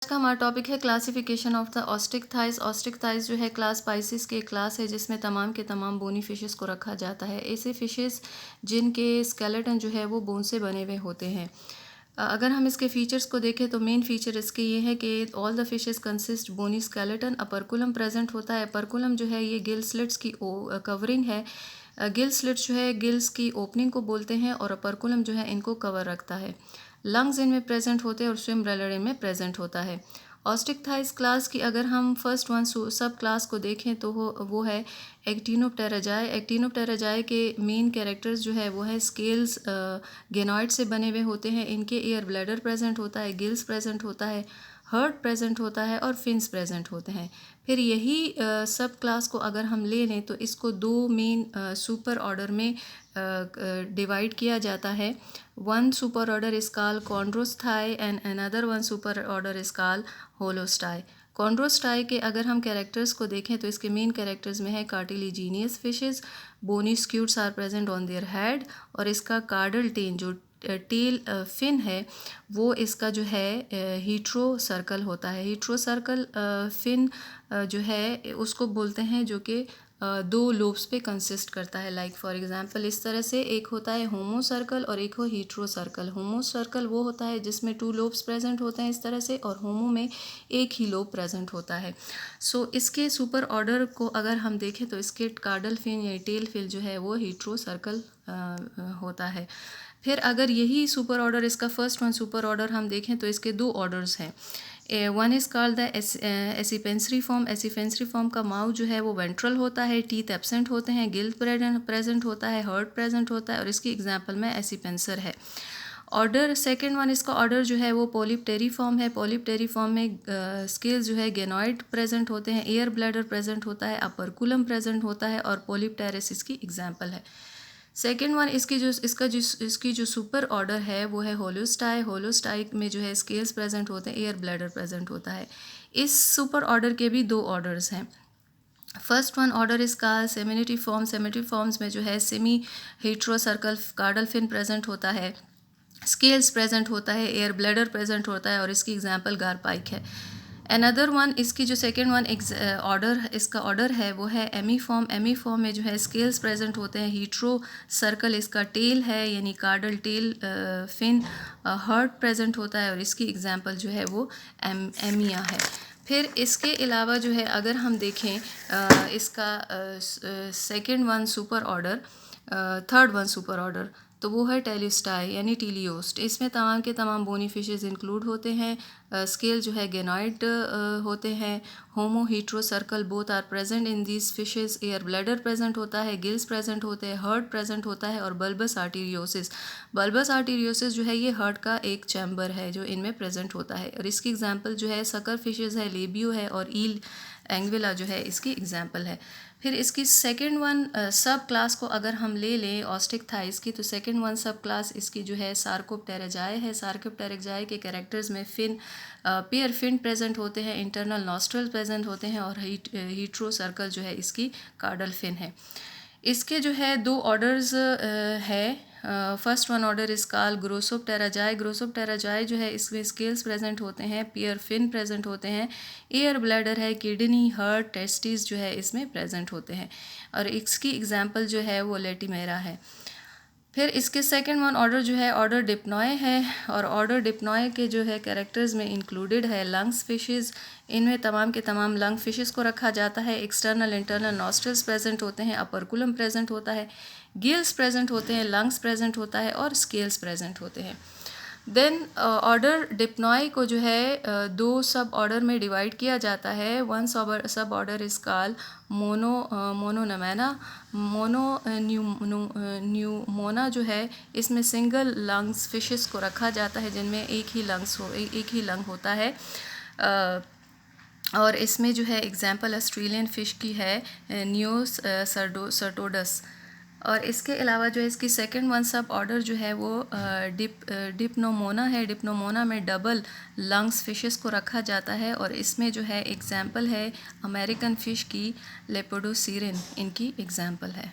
आज का हमारा टॉपिक है classification of the Austric thighs. Austric thighs जो है क्लास पाइसिस के क्लास है जिसमें तमाम के तमाम बोनी फिशेस को रखा जाता है। ऐसे फिशेस जिनके स्केलेटन जो है वो बोन से बने हुए होते हैं। अगर हम इसके फीचर्स को देखें तो मेन फीचर इसके ये है कि all the fishes consist bony skeleton. Operculum present होता है। अपर्कुलम जो है ये गिल स्लिट्स की कवरिंग है। गिल स्लिट्स जो है गिल्स की ओपनिंग को बोलते हैं और अपर्कुलम जो है इनको कवर रखता है। लंग्स इनमें प्रेजेंट होते हैं और स्विम ब्लैडर इनमें प्रेजेंट होता है। ऑस्ट्रिक थाइस क्लास की अगर हम फर्स्ट वन सब क्लास को देखें तो वो है एक्टिनोप्टेराजाई। एक्टिनोप्टेराजाई के मेन कैरेक्टर्स जो है वो है स्केल्स गेनॉइड से बने हुए होते हैं। इनके एयर ब्लैडर प्रेजेंट होता है, गिल्स प्रेजेंट होता है, हर्ट प्रेजेंट होता है और फिन्स प्रेजेंट होते हैं। फिर यही सब क्लास को अगर हम ले लें तो इसको दो मेन सुपर ऑर्डर में डिवाइड किया जाता है। One super order is called chondrostei and another one super order is called holostei. Chondrostei के अगर हम कैरेक्टर्स को देखें तो इसके मेन कैरेक्टर्स में है cartilaginous fishes, bony scutes are present on their head और इसका कार्डल टेन जो टेल फिन है वो इसका जो है हीट्रो सर्कल होता है। हीट्रो सर्कल फिन जो है उसको बोलते हैं जो कि दो लोब्स पे कंसिस्ट करता है। लाइक फॉर एग्जांपल इस तरह से एक होता है होमो सर्कल और एक हो हीट्रो सर्कल। होमो सर्कल वो होता है जिसमें टू लोब्स प्रेजेंट होते हैं इस तरह से, और होमो में एक ही लोब प्रेजेंट होता है। सो इसके सुपर ऑर्डर को अगर हम देखें तो इसके कार्डल फिन या टेल फिन जो है वो हीट्रो सर्कल होता है। फिर अगर यही सुपर ऑर्डर इसका फर्स्ट वन सुपर ऑर्डर हम देखें तो इसके दो ऑर्डर्स हैं। One is called the acipenseriform. Acipenseriform का माउथ जो है वो वेंट्रल होता है, टीथ एब्सेंट होते हैं, गिल प्रेजेंट होता है, हर्ट प्रेजेंट होता है और इसकी एग्जांपल में एसिपेंसर है। ऑर्डर सेकंड वन इसका ऑर्डर जो है वो पोलिप्टेरी फॉर्म है। पोलिप्टेरी फॉर्म में स्केल्स जो है गेनॉइड प्रेजेंट होते हैं, एयर ब्लैडर प्रेजेंट होता है, अपर्कुलम प्रेजेंट होता है और पोलिप्टेरिस इसकी एग्जाम्पल है। सेकेंड वन इसकी जो सुपर ऑर्डर है वो है होलोस्टाई। होलोस्टाई में जो है स्केल्स प्रेजेंट होते हैं, एयर ब्लैडर प्रेजेंट होता है। इस सुपर ऑर्डर के भी दो ऑर्डर्स हैं। फर्स्ट वन ऑर्डर इसका सेमिनिटी फॉर्म। सेमिनिटी फॉर्म्स में जो है semi heterocercal caudal fin present होता है, स्केल्स प्रेजेंट होता है, एयर ब्लैडर प्रेजेंट होता है और इसकी एग्जाम्पल गारपाइक है। अनदर वन इसकी जो सेकेंड वन ऑर्डर इसका ऑर्डर है वो है एमी फॉर्म। एमी फॉर्म में जो है स्केल्स प्रेजेंट होते हैं, हीट्रो सर्कल इसका टेल है यानी कार्डल टेल फिन, हर्ट प्रेजेंट होता है और इसकी एग्जांपल जो है वो एमिया है। फिर इसके अलावा जो है अगर हम देखें इसका second one super order, third one super order तो वो है टेलिस्टाई यानी टीलियोस्ट। इसमें तमाम के तमाम बोनी फिशेस इंक्लूड होते हैं। स्केल जो है गेनॉइड होते हैं। Homo heterocercal both are present in these fishes, air bladder present होता है, गिल्स प्रेजेंट होते हैं, हर्ट प्रेजेंट होता है और बल्बस आर्टीरियोसिस। बल्बस आर्टीरियोसिस जो है ये हर्ट का एक चैम्बर है जो इनमें प्रेजेंट होता है और इसकी एग्जाम्पल जो है सकर फिशेस है, लेबियो है और ईल एंग्विला जो है इसकी एग्जाम्पल है। फिर इसकी सेकेंड वन सब क्लास को अगर हम ले लें ऑस्ट्रिक थाइस की तो सेकेंड वन सब क्लास इसकी जो है सार्कोप्टेराजाई है। सार्कोप्टेराजाई के कैरेक्टर्स में फिन पेयर फिन प्रेजेंट होते हैं, इंटरनल नॉस्ट्रल प्रेजेंट होते हैं और हीट्रो सर्कल जो है इसकी कार्डल फिन है। इसके जो है दो ऑर्डर्स है। फर्स्ट वन ऑर्डर इस कॉल ग्रोसोप्टेराजाई। ग्रोसोप्टेराजाई जो है इसमें स्केल्स प्रेजेंट होते हैं, पियर फिन प्रेजेंट होते हैं, एयर ब्लैडर है, किडनी, हर्ट, टेस्टिस जो है इसमें प्रेजेंट होते हैं और इसकी एग्जांपल जो है वो लेटिमेरा है। फिर इसके सेकंड वन ऑर्डर जो है ऑर्डर डिप्नॉय है और ऑर्डर डिप्नॉय के जो है कैरेक्टर्स में इंक्लूडेड है लंग्स फिशेस। इनमें तमाम के तमाम लंग फिशेस को रखा जाता है। एक्सटर्नल इंटरनल नॉस्ट्रल्स प्रेजेंट होते हैं, अपर्कुलम प्रेजेंट होता है, गिल्स प्रेजेंट होते हैं, लंग्स प्रेजेंट होता है और स्केल्स प्रेजेंट होते हैं। देन ऑर्डर डिप्नॉय को जो है दो सब ऑर्डर में डिवाइड किया जाता है। वन सब ऑर्डर इस कॉल मोनोनमेना। न्यूमोना जो है इसमें सिंगल लंग्स फिशेस को रखा जाता है जिनमें एक ही लंग होता है और इसमें जो है एग्जांपल ऑस्ट्रेलियन फ़िश की है न्यूस सर्टोडस। और इसके अलावा जो है इसकी सेकंड वन सब ऑर्डर जो है वो डिप्नोमोना है। डिप्नोमोना में डबल लंग्स फिशेस को रखा जाता है और इसमें जो है एग्जांपल है अमेरिकन फ़िश की लेपोडोसीरिन, इनकी एग्जांपल है।